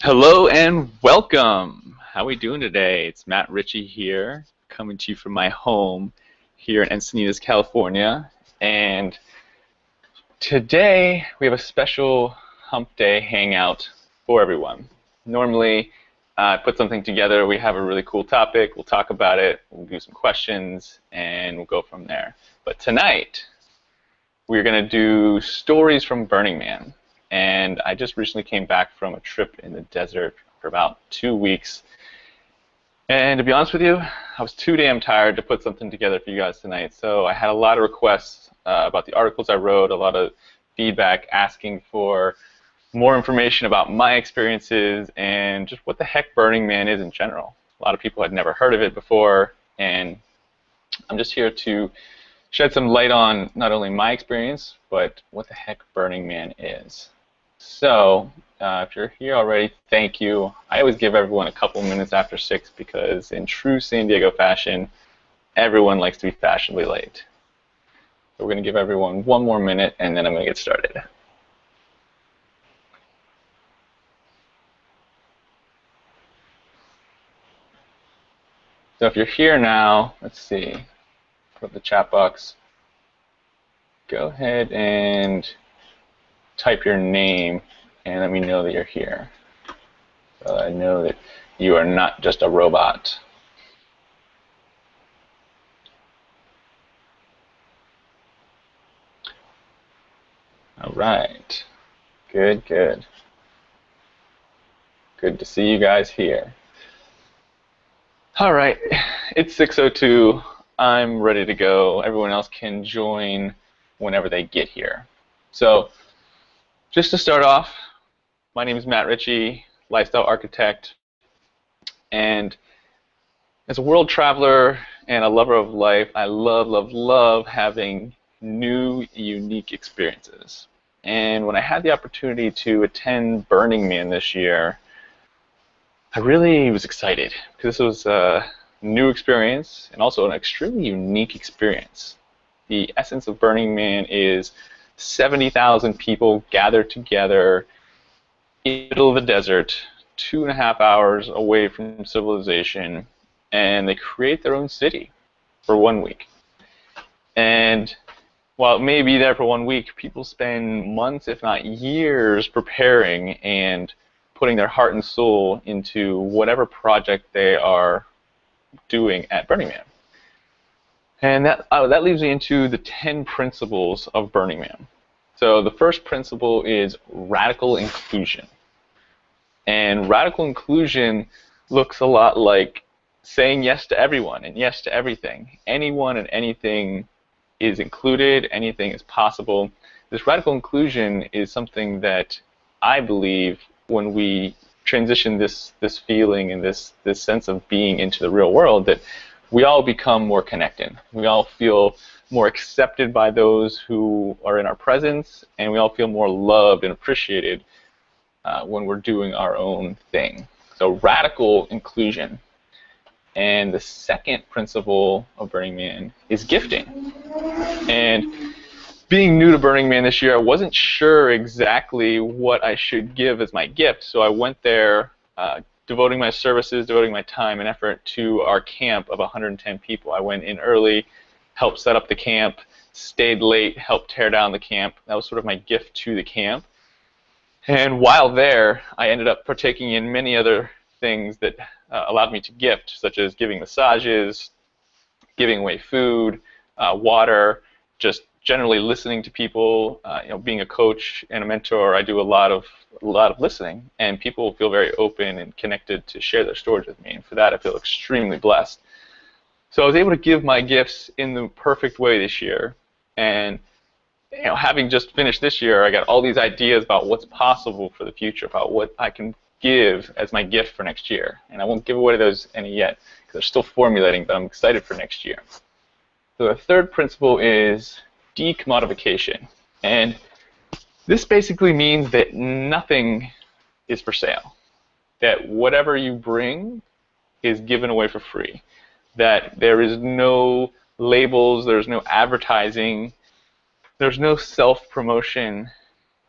Hello and welcome. How are we doing today? It's Matt Ritchie here, coming to you from my home here in Encinitas, California. And today we have a special Hump Day hangout for everyone. Normally, I put something together, we have a really cool topic, we'll talk about it, we'll do some questions, and we'll go from there. But tonight, we're going to do stories from Burning Man. And I just recently came back from a trip in the desert for about 2 weeks. And to be honest with you, I was too damn tired to put something together for you guys tonight. So I had a lot of requests about the articles I wrote, a lot of feedback asking for more information about my experiences and just what the heck Burning Man is in general. A lot of people had never heard of it before, and I'm just here to shed some light on not only my experience, but what the heck Burning Man is. So, if you're here already, thank you. I always give everyone a couple minutes after 6 because in true San Diego fashion, everyone likes to be fashionably late. So we're going to give everyone one more minute and then I'm going to get started. So if you're here now, let's see, put the chat box. Go ahead and type your name and let me know that you're here. So I know that you are not just a robot. All right. Good, good. Good to see you guys here. All right, it's 6:02. I'm ready to go. Everyone else can join whenever they get here. So, just to start off, my name is Matt Ritchie, lifestyle architect, and as a world traveler and a lover of life, I love, love, love having new, unique experiences. And when I had the opportunity to attend Burning Man this year, I really was excited because this was a new experience and also an extremely unique experience. The essence of Burning Man is 70,000 people gathered together in the middle of the desert, 2.5 hours away from civilization, and they create their own city for 1 week. And while it may be there for 1 week, people spend months, if not years, preparing and putting their heart and soul into whatever project they are doing at Burning Man. And that leads me into the 10 principles of Burning Man. So the first principle is radical inclusion. And radical inclusion looks a lot like saying yes to everyone and yes to everything. Anyone and anything is included, anything is possible. This radical inclusion is something that I believe when we transition this feeling and this sense of being into the real world, that we all become more connected. We all feel more accepted by those who are in our presence, and we all feel more loved and appreciated when we're doing our own thing. So radical inclusion. And the second principle of Burning Man is gifting. And being new to Burning Man this year, I wasn't sure exactly what I should give as my gift, so I went there devoting my services, devoting my time and effort to our camp of 110 people. I went in early, helped set up the camp, stayed late, helped tear down the camp. That was sort of my gift to the camp. And while there, I ended up partaking in many other things that allowed me to gift, such as giving massages, giving away food, water, just generally listening to people. Being a coach and a mentor, I do a lot of listening, and people feel very open and connected to share their stories with me. And for that, I feel extremely blessed. So I was able to give my gifts in the perfect way this year, and having just finished this year, I got all these ideas about what's possible for the future, about what I can give as my gift for next year. And I won't give away those any yet because they're still formulating, but I'm excited for next year. So the third principle is decommodification. And this basically means that nothing is for sale, that whatever you bring is given away for free, that there is no labels, there's no advertising, there's no self-promotion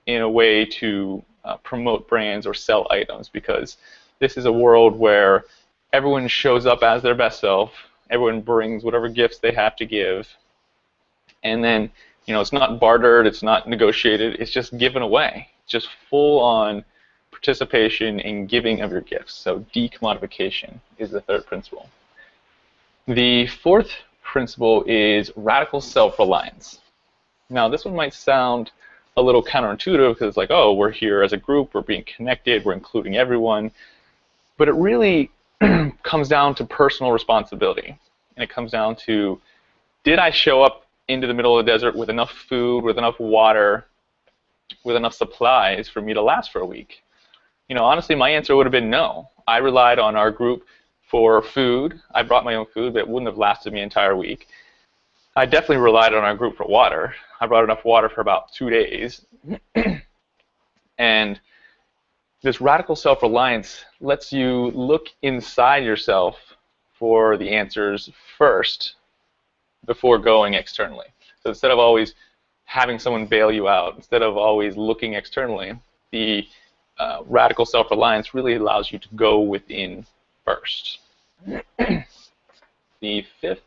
in a way to promote brands or sell items, because this is a world where everyone shows up as their best self. Everyone brings whatever gifts they have to give, and then it's not bartered, it's not negotiated, it's just given away. It's just full-on participation in giving of your gifts. So decommodification is the third principle. The fourth principle is radical self-reliance. Now, this one might sound a little counterintuitive because it's like, oh, we're here as a group, we're being connected, we're including everyone. But it really comes down to personal responsibility. And it comes down to, did I show up into the middle of the desert with enough food, with enough water, with enough supplies for me to last for a week? Honestly, my answer would have been no. I relied on our group for food. I brought my own food, but it wouldn't have lasted me an entire week. I definitely relied on our group for water. I brought enough water for about 2 days. And this radical self-reliance lets you look inside yourself for the answers first before going externally. So instead of always having someone bail you out, instead of always looking externally, the radical self-reliance really allows you to go within first. The fifth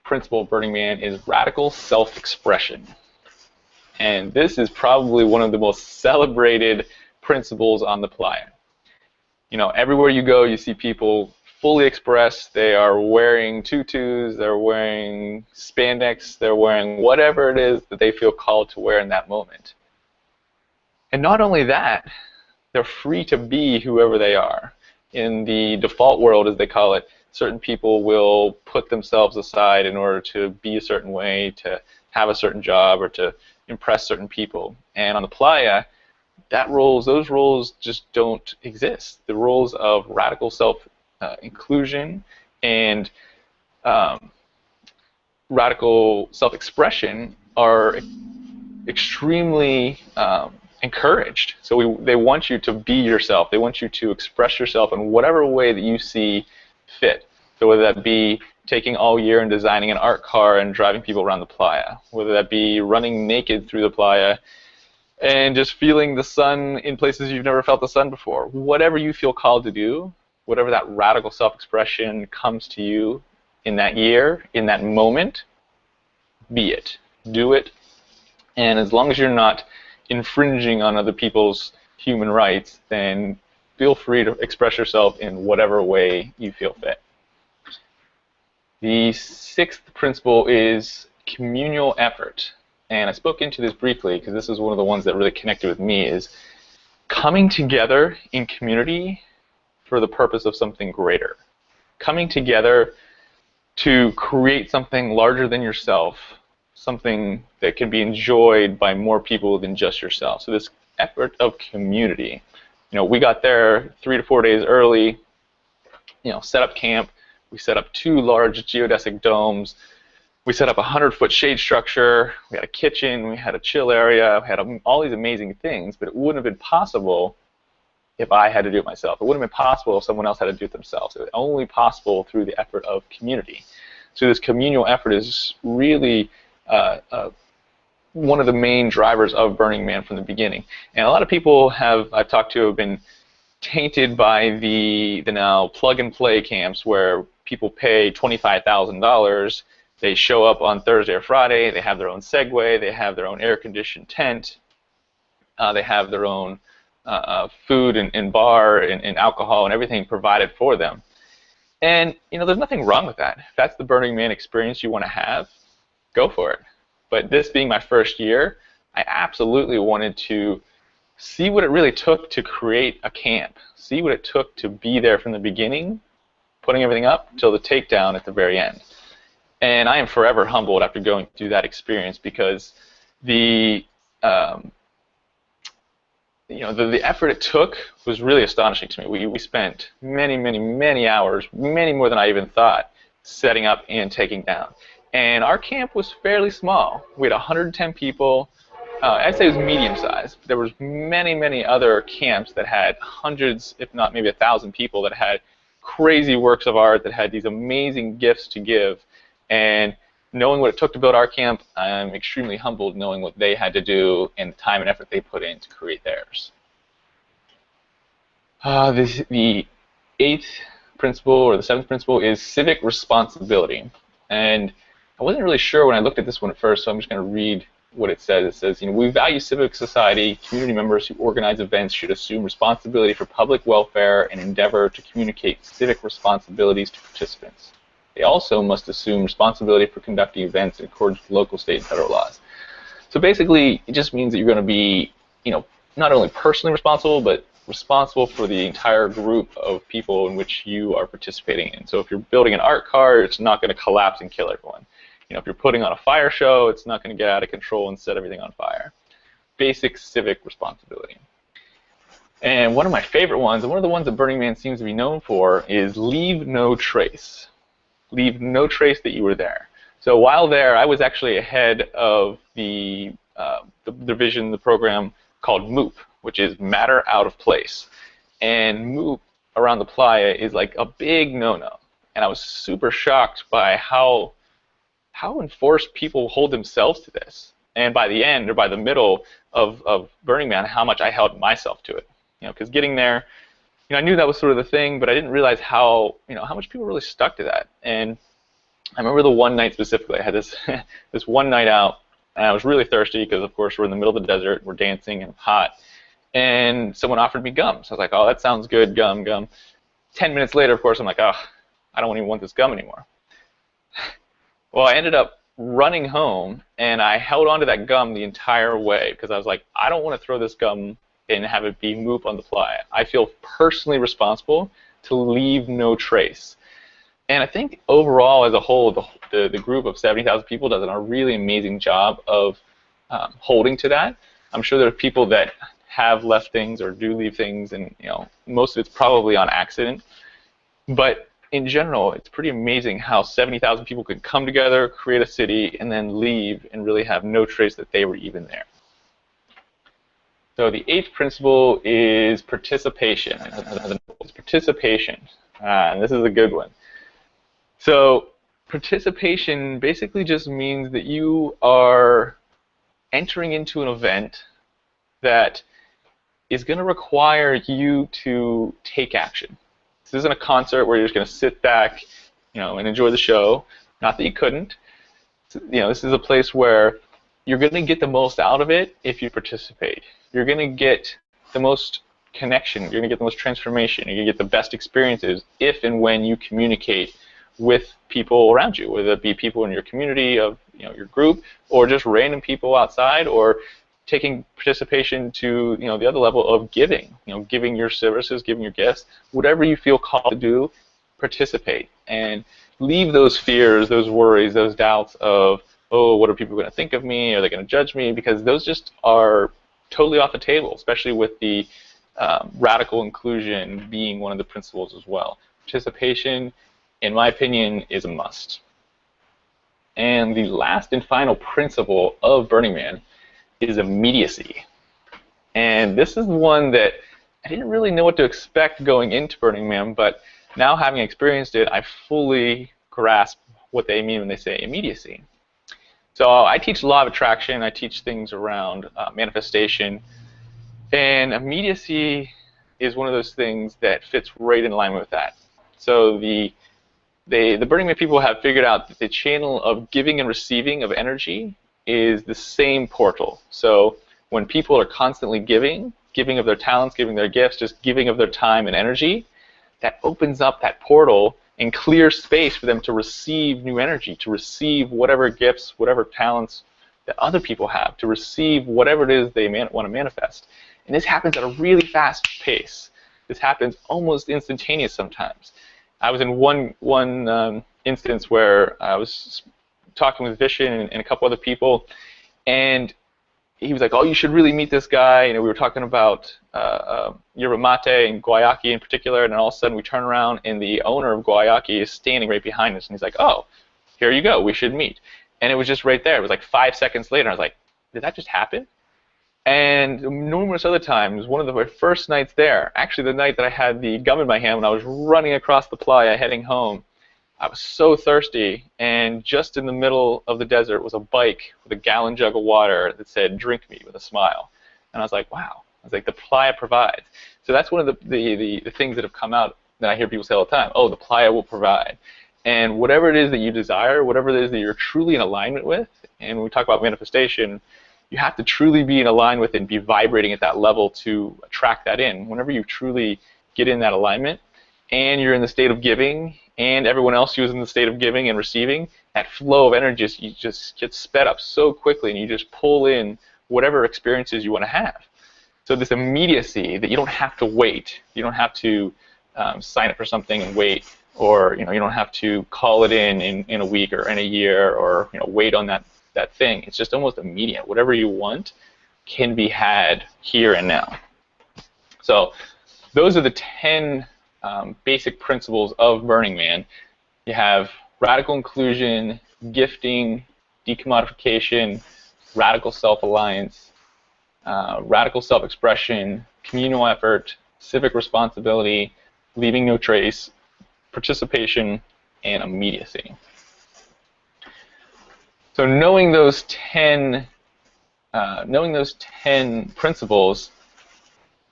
principle of Burning Man is radical self-expression. And this is probably one of the most celebrated principles on the playa. Everywhere you go, you see people fully expressed. They are wearing tutus, they're wearing spandex, they're wearing whatever it is that they feel called to wear in that moment. And not only that, they're free to be whoever they are. In the default world, as they call it, certain people will put themselves aside in order to be a certain way, to have a certain job, or to impress certain people. And on the playa, those roles just don't exist. The roles of radical self-inclusion and radical self-expression are extremely encouraged. So they want you to be yourself. They want you to express yourself in whatever way that you see fit. So whether that be taking all year and designing an art car and driving people around the playa, whether that be running naked through the playa and just feeling the sun in places you've never felt the sun before. Whatever you feel called to do, whatever that radical self-expression comes to you in that year, in that moment, be it. Do it. And as long as you're not infringing on other people's human rights, then feel free to express yourself in whatever way you feel fit. The sixth principle is communal effort. And I spoke into this briefly because this is one of the ones that really connected with me, is coming together in community for the purpose of something greater. Coming together to create something larger than yourself, something that can be enjoyed by more people than just yourself. So this effort of community. We got there 3 to 4 days early, set up camp. We set up 2 large geodesic domes. We set up a 100-foot shade structure. We had a kitchen. We had a chill area. We had all these amazing things, but it wouldn't have been possible if I had to do it myself. It wouldn't have been possible if someone else had to do it themselves. It was only possible through the effort of community. So this communal effort is really one of the main drivers of Burning Man from the beginning. And a lot of people I've talked to have been tainted by the now plug-and-play camps where people pay $25,000. They show up on Thursday or Friday. They have their own Segway. They have their own air-conditioned tent. They have their own food and bar and alcohol and everything provided for them. And there's nothing wrong with that. If that's the Burning Man experience you want to have, go for it. But this being my first year, I absolutely wanted to see what it really took to create a camp. See what it took to be there from the beginning, putting everything up, till the takedown at the very end. And I am forever humbled after going through that experience, because the effort it took was really astonishing to me. We spent many hours, many more than I even thought, setting up and taking down. And our camp was fairly small. We had 110 people. I'd say it was medium-sized. There was many other camps that had hundreds, if not maybe 1,000 people, that had crazy works of art, that had these amazing gifts to give. And knowing what it took to build our camp, I'm extremely humbled knowing what they had to do and the time and effort they put in to create theirs. The eighth principle, or the seventh principle, is civic responsibility. And I wasn't really sure when I looked at this one at first, so I'm just going to read what it says. It says, we value civic society. Community members who organize events should assume responsibility for public welfare and endeavor to communicate civic responsibilities to participants. They also must assume responsibility for conducting events in accordance with local, state, and federal laws. So basically, it just means that you're going to be, not only personally responsible, but responsible for the entire group of people in which you are participating in. So if you're building an art car, it's not going to collapse and kill everyone. If you're putting on a fire show, it's not going to get out of control and set everything on fire. Basic civic responsibility. And one of my favorite ones, and one of the ones that Burning Man seems to be known for, is leave no trace. Leave no trace that you were there. So while there, I was actually ahead of the division, the program called MOOP, which is Matter Out of Place. And MOOP around the playa is like a big no-no. And I was super shocked by how enforced people hold themselves to this. And by the end, or by the middle of Burning Man, how much I held myself to it. Because getting there, I knew that was sort of the thing, but I didn't realize how much people really stuck to that. And I remember the one night specifically, I had this this one night out, and I was really thirsty because, of course, we're in the middle of the desert, we're dancing and hot, and someone offered me gum. So I was like, oh, that sounds good, gum. 10 minutes later, of course, I'm like, oh, I don't even want this gum anymore. Well, I ended up running home, and I held onto that gum the entire way because I was like, I don't want to throw this gum and have it be MOOP on the playa. I feel personally responsible to leave no trace. And I think overall, as a whole, the group of 70,000 people does a really amazing job of holding to that. I'm sure there are people that have left things or do leave things, and most of it's probably on accident. But in general, it's pretty amazing how 70,000 people could come together, create a city, and then leave and really have no trace that they were even there. So the eighth principle is participation. It's participation, and this is a good one. So participation basically just means that you are entering into an event that is going to require you to take action. This isn't a concert where you're just going to sit back, and enjoy the show. Not that you couldn't. This is a place where you're going to get the most out of it if you participate. You're going to get the most connection. You're going to get the most transformation. You're going to get the best experiences if and when you communicate with people around you, whether it be people in your community of your group, or just random people outside, or taking participation to the other level of giving, giving your services, giving your gifts, whatever you feel called to do, participate and leave those fears, those worries, those doubts of, oh, what are people going to think of me? Are they going to judge me? Because those just are totally off the table, especially with the radical inclusion being one of the principles as well. Participation, in my opinion, is a must. And the last and final principle of Burning Man is immediacy. And this is one that I didn't really know what to expect going into Burning Man, but now having experienced it, I fully grasp what they mean when they say immediacy. So I teach law of attraction, I teach things around manifestation, and immediacy is one of those things that fits right in line with that. So the Burning Man people have figured out that the channel of giving and receiving of energy is the same portal. So when people are constantly giving of their talents, giving their gifts, just giving of their time and energy, that opens up that portal and clears space for them to receive new energy, to receive whatever gifts, whatever talents that other people have, to receive whatever it is they want to manifest. And this happens at a really fast pace. This happens almost instantaneous sometimes. I was in one instance where I was talking with Vishen and a couple other people, and he was like, oh, you should really meet this guy. We were talking about yerba mate and guayaki in particular, and then all of a sudden we turn around and the owner of guayaki is standing right behind us, and he's like, oh, here you go, we should meet. And it was just right there. It was like 5 seconds later, and I was like, did that just happen? And numerous other times, one of the very first nights there, actually the night that I had the gum in my hand when I was running across the playa heading home, I was so thirsty, and just in the middle of the desert was a bike with a gallon jug of water that said, drink me, with a smile. And I was like, wow, was like, the playa provides. So that's one of the things that have come out that I hear people say all the time. Oh, the playa will provide. And whatever it is that you desire, whatever it is that you're truly in alignment with, and when we talk about manifestation, you have to truly be in alignment with it and be vibrating at that level to attract that in. Whenever you truly get in that alignment, and you're in the state of giving, and everyone else who's in the state of giving and receiving, that flow of energy you just gets sped up so quickly, and you just pull in whatever experiences you want to have. So this immediacy that you don't have to wait, you don't have to sign up for something and wait, or you don't have to call it in a week or in a year, or wait on that thing. It's just almost immediate. Whatever you want can be had here and now. So those are the 10 basic principles of Burning Man. You have radical inclusion, gifting, decommodification, radical self-alliance, radical self-expression, communal effort, civic responsibility, leaving no trace, participation, and immediacy. So knowing those 10 principles,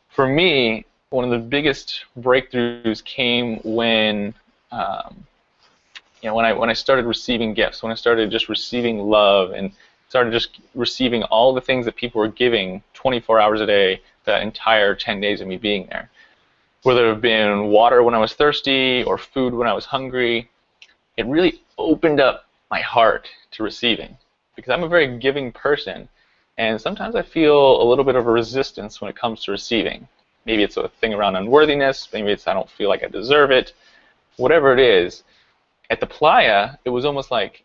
for me, one of the biggest breakthroughs came when when I started receiving gifts, when I started just receiving love and started just receiving all the things that people were giving 24 hours a day, that entire 10 days of me being there. Whether it have been water when I was thirsty or food when I was hungry, it really opened up my heart to receiving, because I'm a very giving person, and sometimes I feel a little bit of a resistance when it comes to receiving. Maybe it's a thing around unworthiness, maybe it's I don't feel like I deserve it, whatever it is. At the playa, it was almost like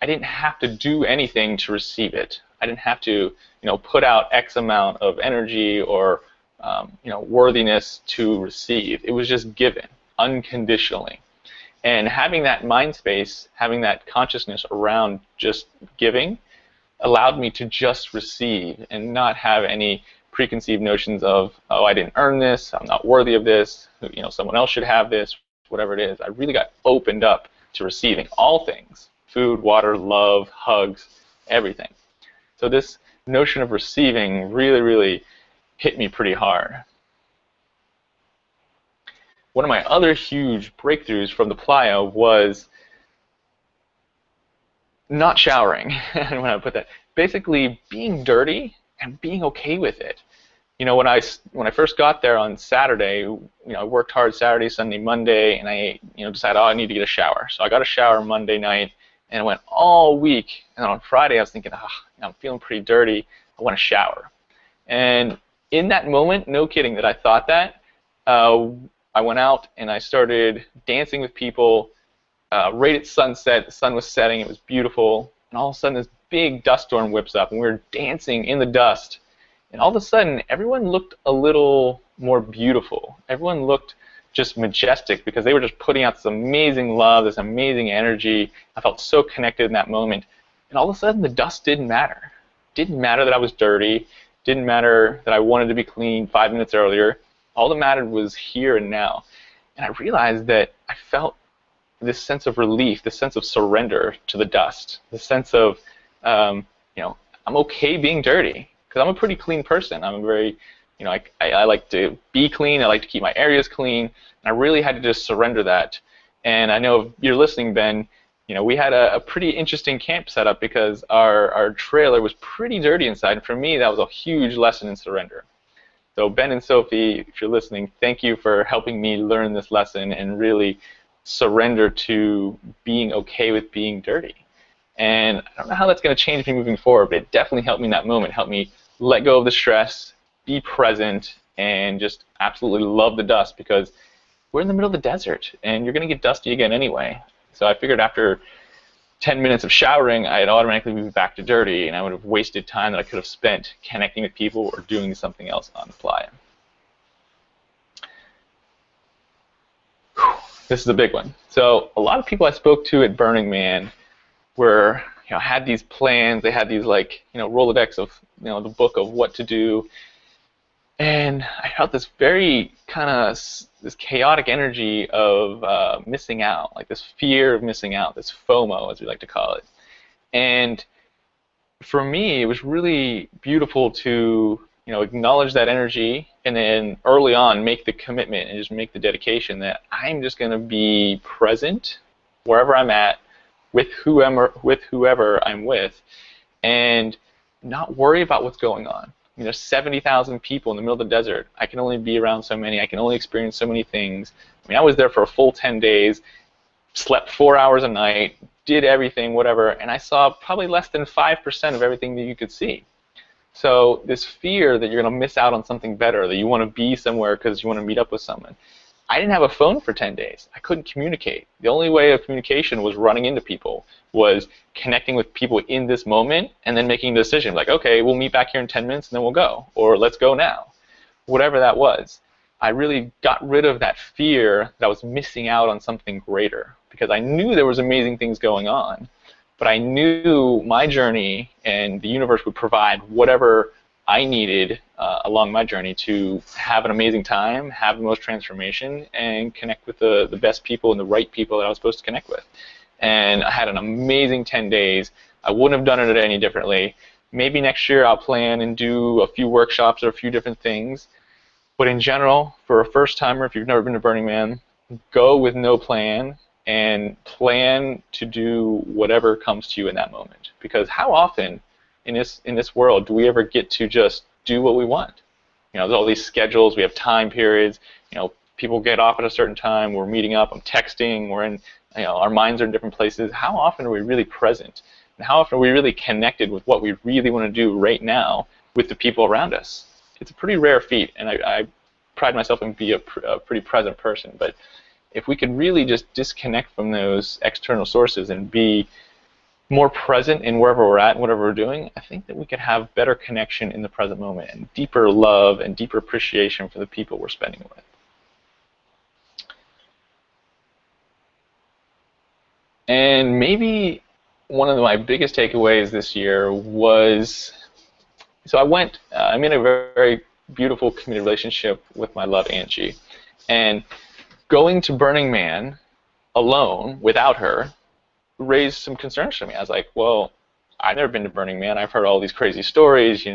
I didn't have to do anything to receive it. I didn't have to put out X amount of energy or worthiness to receive. It was just given unconditionally. And having that mind space, having that consciousness around just giving, allowed me to just receive and not have any preconceived notions of, oh, I didn't earn this, I'm not worthy of this, someone else should have this, whatever it is. I really got opened up to receiving all things: food, water, love, hugs, everything. So this notion of receiving really, really hit me pretty hard. One of my other huge breakthroughs from the playa was not showering. And when I put that, basically being dirty and being okay with it. When I first got there on Saturday, I worked hard Saturday, Sunday, Monday, and I decided, oh, I need to get a shower. So I got a shower Monday night, and I went all week. And on Friday, I was thinking, I'm feeling pretty dirty. I want to shower. And in that moment, no kidding that I thought that, I went out and I started dancing with people right at sunset. The sun was setting. It was beautiful. And all of a sudden, this big dust storm whips up, and we were dancing in the dust. And all of a sudden, everyone looked a little more beautiful. Everyone looked just majestic, because they were just putting out this amazing love, this amazing energy. I felt so connected in that moment. And all of a sudden, the dust didn't matter. It didn't matter that I was dirty. It didn't matter that I wanted to be clean 5 minutes earlier. All that mattered was here and now. And I realized that I felt this sense of relief, this sense of surrender to the dust, the sense of, I'm okay being dirty, because I'm a pretty clean person. I'm a very, I like to be clean. I like to keep my areas clean. And I really had to just surrender that. And I know if you're listening, Ben, we had a pretty interesting camp set up, because our trailer was pretty dirty inside. And for me, that was a huge lesson in surrender. So Ben and Sophie, if you're listening, thank you for helping me learn this lesson and really surrender to being okay with being dirty. And I don't know how that's going to change me moving forward, but it definitely helped me in that moment, helped me let go of the stress, be present, and just absolutely love the dust, because we're in the middle of the desert, and you're going to get dusty again anyway. So I figured after 10 minutes of showering, I'd automatically move back to dirty, and I would have wasted time that I could have spent connecting with people or doing something else on the playa. This is a big one. So a lot of people I spoke to at Burning Man were, had these plans. They had these Rolodex of, the book of what to do. And I felt this very this chaotic energy of missing out, like this fear of missing out, this FOMO, as we like to call it. And for me, it was really beautiful to acknowledge that energy, and then early on make the commitment and just make the dedication that I'm just going to be present wherever I'm at with whoever I'm with, and not worry about what's going on. 70,000 people in the middle of the desert. I can only be around so many. I can only experience so many things. I was there for a full 10 days, slept 4 hours a night, did everything, whatever, and I saw probably less than 5% of everything that you could see. So this fear that you're going to miss out on something better, that you want to be somewhere because you want to meet up with someone. I didn't have a phone for 10 days. I couldn't communicate. The only way of communication was running into people, was connecting with people in this moment and then making a decision. Like, okay, we'll meet back here in 10 minutes and then we'll go. Or let's go now. Whatever that was. I really got rid of that fear that I was missing out on something greater, because I knew there was amazing things going on. But I knew my journey and the universe would provide whatever I needed along my journey to have an amazing time, have the most transformation, and connect with the best people and the right people that I was supposed to connect with. And I had an amazing 10 days. I wouldn't have done it any differently. Maybe next year I'll plan and do a few workshops or a few different things. But in general, for a first timer, if you've never been to Burning Man, go with no plan and plan to do whatever comes to you in that moment. Because how often in this world do we ever get to just do what we want? There's all these schedules, we have time periods, people get off at a certain time, we're meeting up, I'm texting, we're in, our minds are in different places. How often are we really present? And how often are we really connected with what we really want to do right now with the people around us? It's a pretty rare feat, and I pride myself in being a pretty present person. But if we could really just disconnect from those external sources and be more present in wherever we're at and whatever we're doing, I think that we could have better connection in the present moment and deeper love and deeper appreciation for the people we're spending with. And maybe one of my biggest takeaways this year was, so I'm in a very beautiful committed relationship with my love, Angie. And going to Burning Man alone, without her, raised some concerns for me. I was like, well, I've never been to Burning Man. I've heard all these crazy stories,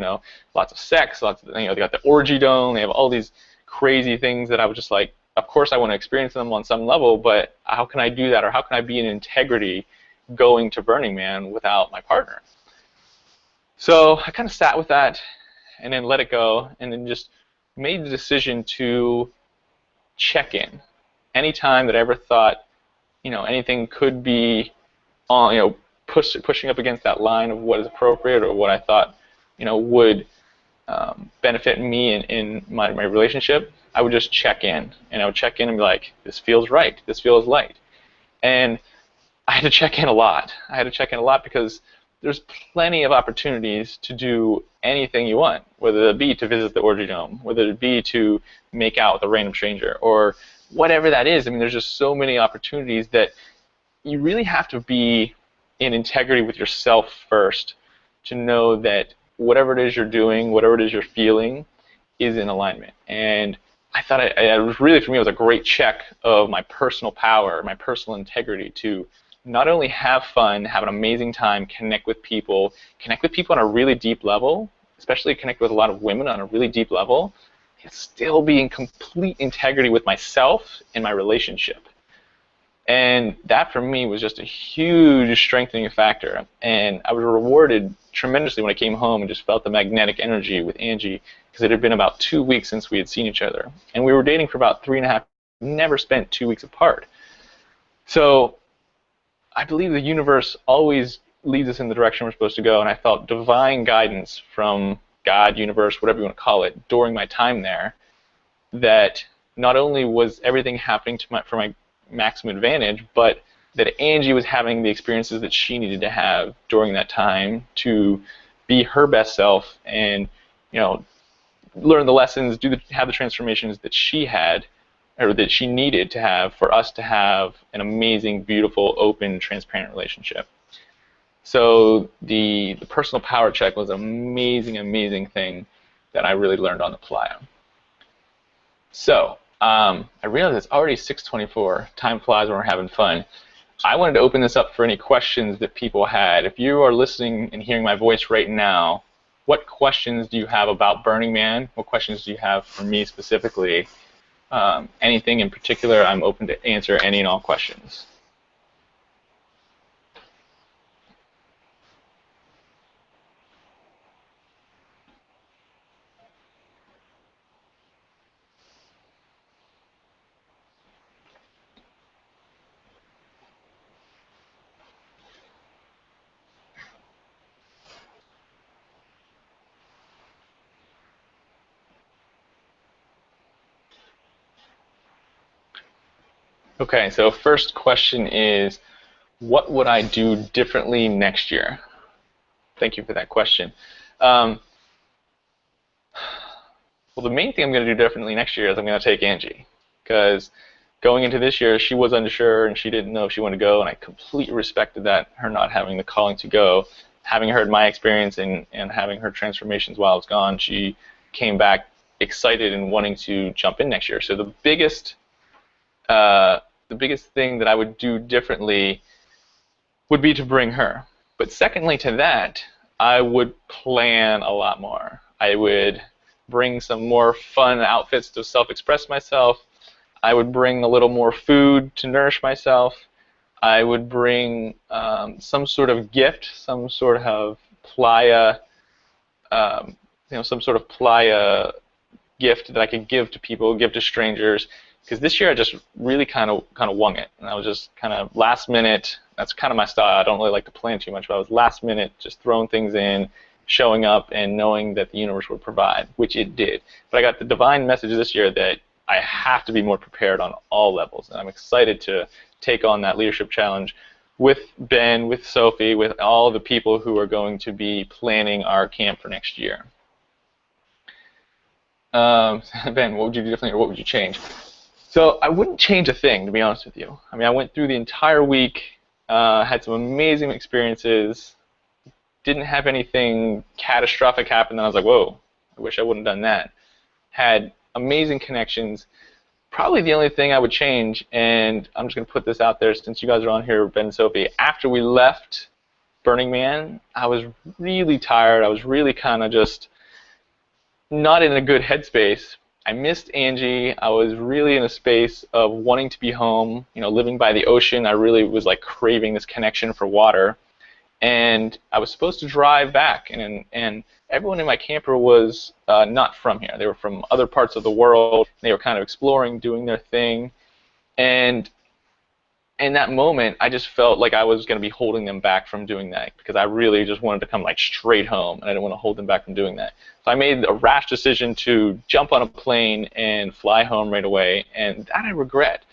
lots of sex, they got the orgy dome, they have all these crazy things that I was just like, of course I want to experience them on some level, but how can I do that, or how can I be in integrity going to Burning Man without my partner? So I kind of sat with that and then let it go, and then just made the decision to check in. Anytime that I ever thought, anything could be on, pushing up against that line of what is appropriate or what I thought, would benefit me in my relationship, I would just check in. And I would check in and be like, this feels right, this feels light. And I had to check in a lot. Because there's plenty of opportunities to do anything you want, whether it be to visit the orgy dome, whether it be to make out with a random stranger, or whatever that is. There's just so many opportunities that you really have to be in integrity with yourself first to know that whatever it is you're doing, whatever it is you're feeling, is in alignment. And I thought it was really, for me, it was a great check of my personal power, my personal integrity to not only have fun, have an amazing time, connect with people on a really deep level, especially connect with a lot of women on a really deep level, and still be in complete integrity with myself and my relationship. And that, for me, was just a huge strengthening factor. And I was rewarded tremendously when I came home and just felt the magnetic energy with Angie, because it had been about 2 weeks since we had seen each other. And we were dating for about 3.5, never spent 2 weeks apart. So I believe the universe always leads us in the direction we're supposed to go, and I felt divine guidance from God, universe, whatever you want to call it, during my time there, that not only was everything happening for my maximum advantage, but that Angie was having the experiences that she needed to have during that time to be her best self and, learn the lessons, have the transformations that she had, or that she needed to have for us to have an amazing, beautiful, open, transparent relationship. So the personal power check was an amazing, amazing thing that I really learned on the playa. So I realize it's already 6:24. Time flies when we're having fun. I wanted to open this up for any questions that people had. If you are listening and hearing my voice right now, what questions do you have about Burning Man? What questions do you have for me specifically? Anything in particular, I'm open to answer any and all questions. Okay, so first question is, what would I do differently next year? Thank you for that question. Well, the main thing I'm going to do differently next year is I'm going to take Angie, because going into this year, she was unsure and she didn't know if she wanted to go, and I completely respected that, her not having the calling to go. Having heard my experience and having her transformations while I was gone, she came back excited and wanting to jump in next year. So the biggest thing that I would do differently would be to bring her. But secondly to that, I would plan a lot more. I would bring some more fun outfits to self-express myself. I would bring a little more food to nourish myself. I would bring some sort of gift, some sort of playa, some sort of playa gift that I could give to people, give to strangers. Because this year I just really kind of wung it, and I was just kind of last minute. That's kind of my style. I don't really like to plan too much, but I was last minute, just throwing things in, showing up, and knowing that the universe would provide, which it did. But I got the divine message this year that I have to be more prepared on all levels, and I'm excited to take on that leadership challenge with Ben, with Sophie, with all the people who are going to be planning our camp for next year. Ben, what would you do differently, or what would you change? So I wouldn't change a thing, to be honest with you. I mean, I went through the entire week, had some amazing experiences, didn't have anything catastrophic happen, and I was like, whoa, I wish I wouldn't have done that. Had amazing connections. Probably the only thing I would change, and I'm just going to put this out there since you guys are on here, Ben and Sophie, after we left Burning Man, I was really tired. I was really kind of just not in a good headspace. I missed Angie. I was really in a space of wanting to be home, living by the ocean. I really was like craving this connection for water. And I was supposed to drive back, and everyone in my camper was not from here. They were from other parts of the world. They were kind of exploring, doing their thing. And in that moment, I just felt like I was going to be holding them back from doing that, because I really just wanted to come like straight home, and I didn't want to hold them back from doing that. So I made a rash decision to jump on a plane and fly home right away, and that I regret,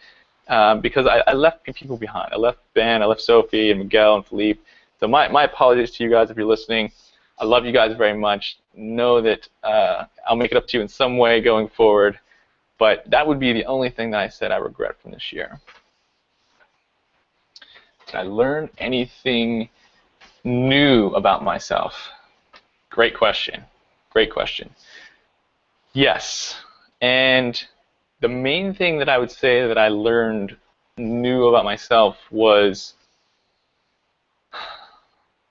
because I left people behind. I left Ben, I left Sophie, and Miguel, and Philippe. So my apologies to you guys if you're listening. I love you guys very much. Know that I'll make it up to you in some way going forward, but that would be the only thing that I said I regret from this year. Did I learn anything new about myself? Great question. Great question. Yes. And the main thing that I would say that I learned new about myself was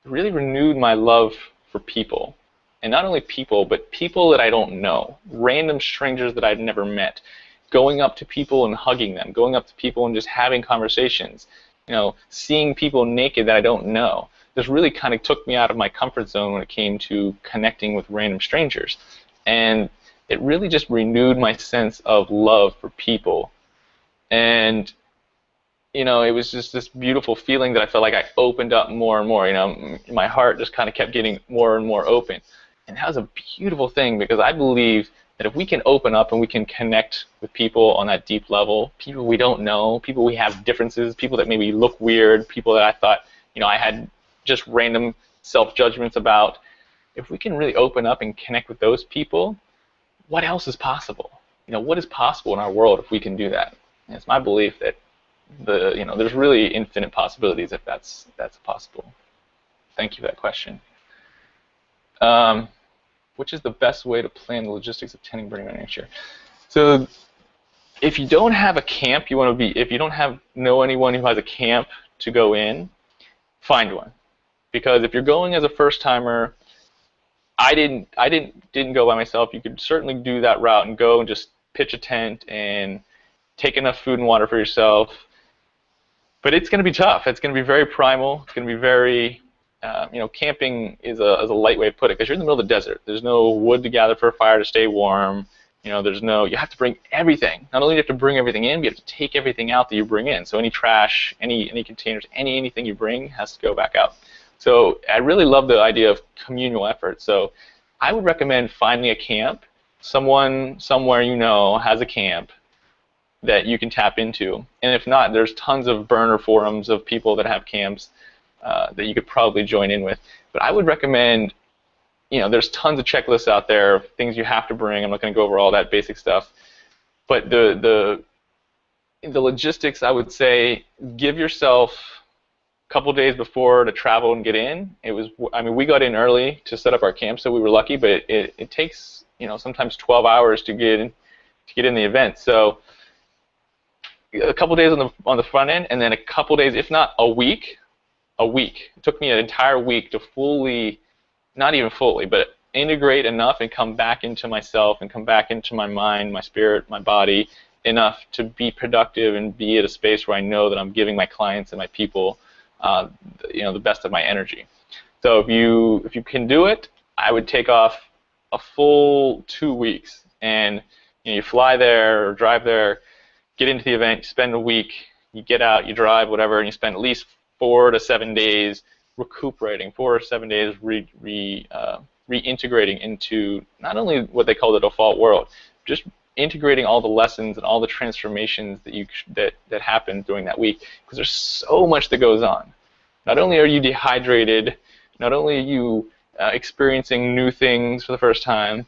really renewed my love for people. And not only people, but people that I don't know. Random strangers that I'd never met. Going up to people and hugging them. Going up to people and just having conversations. Seeing people naked that I don't know. This really kind of took me out of my comfort zone when it came to connecting with random strangers. And it really just renewed my sense of love for people. And it was just this beautiful feeling that I felt like I opened up more and more. My heart just kind of kept getting more and more open. And that was a beautiful thing, because I believe that if we can open up and we can connect with people on that deep level, people we don't know, people we have differences, people that maybe look weird, people that I thought, I had just random self-judgments about, if we can really open up and connect with those people, what else is possible? What is possible in our world if we can do that? And it's my belief that there's really infinite possibilities if that's possible. Thank you for that question. Which is the best way to plan the logistics of attending Burning Man next year? So, if you don't have a camp, if you don't know anyone who has a camp to go in, find one. Because if you're going as a first timer, I didn't go by myself. You could certainly do that route and go and just pitch a tent and take enough food and water for yourself. But it's going to be tough. It's going to be very primal. It's going to be very, camping is a light way to put it, because you're in the middle of the desert. There's no wood to gather for a fire to stay warm. You have to bring everything. Not only do you have to bring everything in, but you have to take everything out that you bring in. So any trash, any containers, anything you bring has to go back out. So I really love the idea of communal effort. So I would recommend finding a camp. Someone somewhere has a camp that you can tap into. And if not, there's tons of burner forums of people that have camps that you could probably join in with. But I would recommend, there's tons of checklists out there, things you have to bring. I'm not going to go over all that basic stuff. But the logistics, I would say, give yourself a couple days before to travel and get in. We got in early to set up our camp, so we were lucky, but it takes, sometimes 12 hours to get in the event. So a couple days on the front end, and then a couple days, if not a week. It took me an entire week to fully, not even fully, but integrate enough and come back into myself and come back into my mind, my spirit, my body enough to be productive and be at a space where I know that I'm giving my clients and my people, the best of my energy. So if you can do it, I would take off a full 2 weeks, and you fly there or drive there, get into the event, you spend a week, you get out, you drive, whatever, and you spend at least 4 to 7 days recuperating, 4 or 7 days reintegrating into not only what they call the default world, just integrating all the lessons and all the transformations that happen during that week, because there's so much that goes on. Not only are you dehydrated, not only are you experiencing new things for the first time,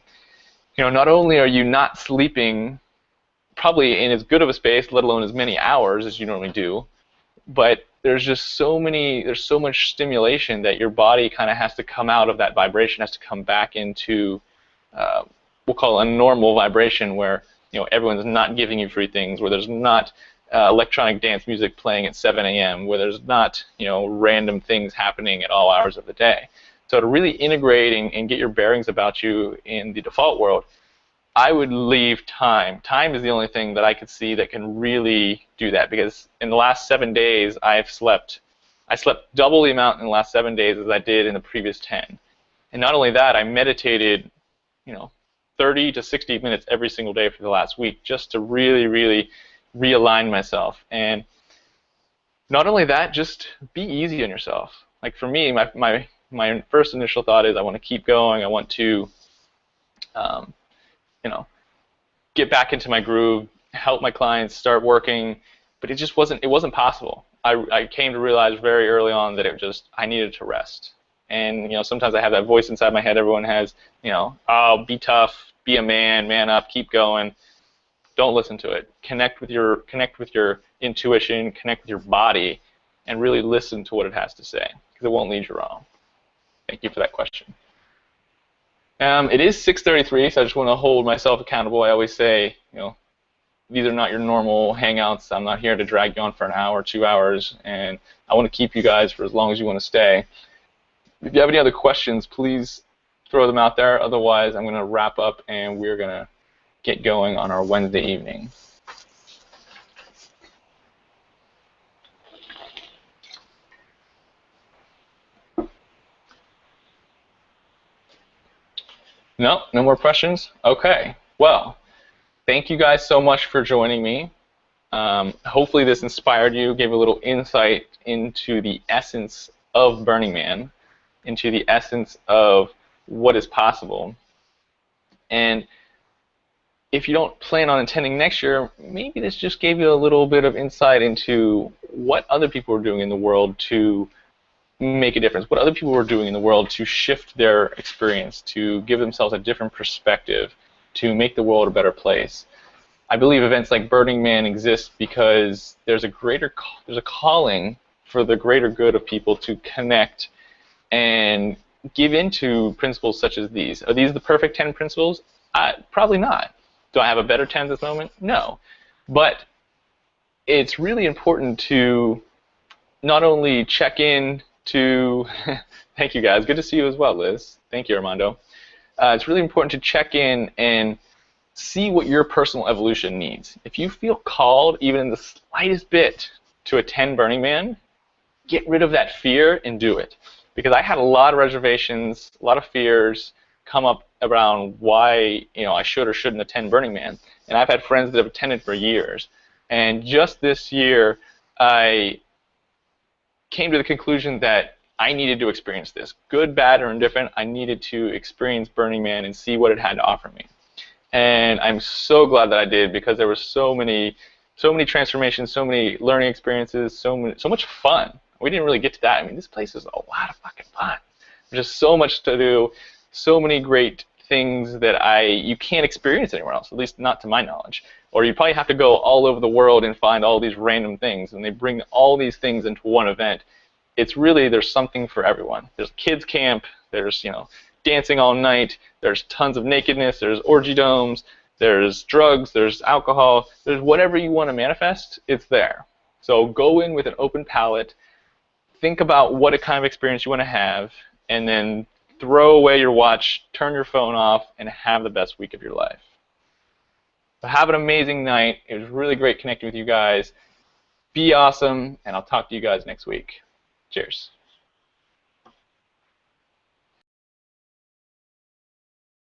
not only are you not sleeping probably in as good of a space, let alone as many hours as you normally do, but there's so much stimulation that your body kind of has to come out of that vibration, has to come back into, we'll call it a normal vibration, where everyone's not giving you free things, where there's not electronic dance music playing at 7 a.m., where there's not random things happening at all hours of the day. So to really integrate and get your bearings about you in the default world, I would leave time. Time is the only thing that I could see that can really do that, because in the last 7 days I slept double the amount in the last 7 days as I did in the previous 10. And not only that, I meditated 30 to 60 minutes every single day for the last week, just to really, really realign myself. And not only that, just be easy on yourself. Like for me, my first initial thought is I want to keep going. I want to get back into my groove, help my clients, start working, but it wasn't possible. I came to realize very early on that I needed to rest. And sometimes I have that voice inside my head everyone has, oh, be tough, be a man up, keep going. Don't listen to it. Connect with your intuition, connect with your body, and really listen to what it has to say, because it won't lead you wrong. Thank you for that question. It is 6:33, so I just want to hold myself accountable. I always say, these are not your normal hangouts. I'm not here to drag you on for an hour, 2 hours, and I want to keep you guys for as long as you want to stay. If you have any other questions, please throw them out there. Otherwise, I'm going to wrap up, and we're going to get going on our Wednesday evening. No more questions? Okay. Well, thank you guys so much for joining me. Hopefully this inspired you, gave a little insight into the essence of Burning Man, into the essence of what is possible. And if you don't plan on attending next year, maybe this just gave you a little bit of insight into what other people are doing in the world to make a difference, what other people are doing in the world to shift their experience, to give themselves a different perspective, to make the world a better place. I believe events like Burning Man exist because there's a calling for the greater good of people to connect and give into principles such as these. Are these the perfect 10 principles? Probably not. Do I have a better 10 at this moment? No. But it's really important to not only check in to, thank you guys, good to see you as well, Liz. Thank you, Armando. it's really important to check in and see what your personal evolution needs. If you feel called, even in the slightest bit, to attend Burning Man, get rid of that fear and do it. Because I had a lot of reservations, a lot of fears come up around why I should or shouldn't attend Burning Man. And I've had friends that have attended for years. And just this year, I came to the conclusion that I needed to experience this. Good, bad, or indifferent, I needed to experience Burning Man and see what it had to offer me. And I'm so glad that I did, because there were so many transformations, so many learning experiences, so much fun. We didn't really get to that. I mean, this place is a lot of fucking fun. There's just so much to do, so many great things that you can't experience anywhere else, at least not to my knowledge. Or you probably have to go all over the world and find all these random things, and they bring all these things into one event. It's really, there's something for everyone. There's kids camp, there's dancing all night, there's tons of nakedness, there's orgy domes, there's drugs, there's alcohol, there's whatever you want to manifest, it's there. So go in with an open palette, think about what kind of experience you want to have, and then throw away your watch, turn your phone off, and have the best week of your life. So have an amazing night. It was really great connecting with you guys. Be awesome, and I'll talk to you guys next week. Cheers.